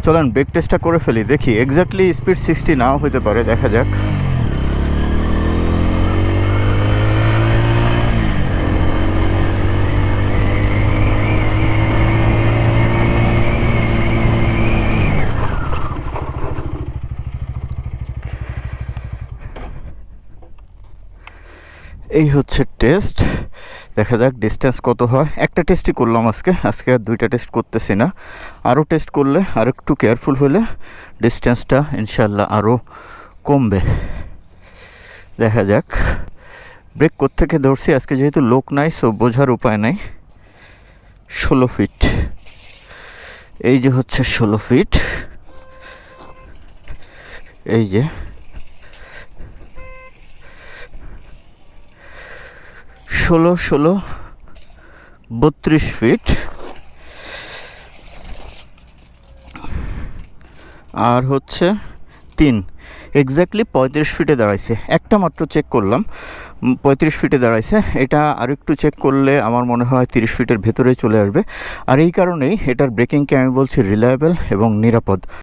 চলেন ব্রেক টেস্টটা করে ফেলি, দেখি এক্স্যাক্টলি স্পিড 60 নাও হতে পারে, দেখা যাক। এই হচ্ছে টেস্ট, দেখা যাক ডিস্টেন্স কত হয়। একটা টেস্টই করলাম আজকে আর দুইটা টেস্ট করতেছি না। আরও টেস্ট করলে আর একটু কেয়ারফুল হলে ডিস্টেন্সটা ইনশাল্লাহ আরও কমবে। দেখা যাক। ব্রেক কোত্থেকে ধরছি আজকে, যেহেতু লোক নাই সো বোঝার উপায় নাই। 16 ফিট, এই যে হচ্ছে 16 ফিট, এই যে 16 32 ফিট। আর হচ্ছে 3 এক্স্যাক্টলি 35 ফিটে দাঁড়াইছে। একটা মাত্র চেক করলাম, 35 ফিটে দাঁড়াইছে। এটা আর একটু চেক করলে আমার মনে হয় 30 ফিটের ভেতরেই চলে আসবে। আর এই কারণেই এটার ব্রেকিংকে আমি বলছি রিলায়েবল এবং নিরাপদ।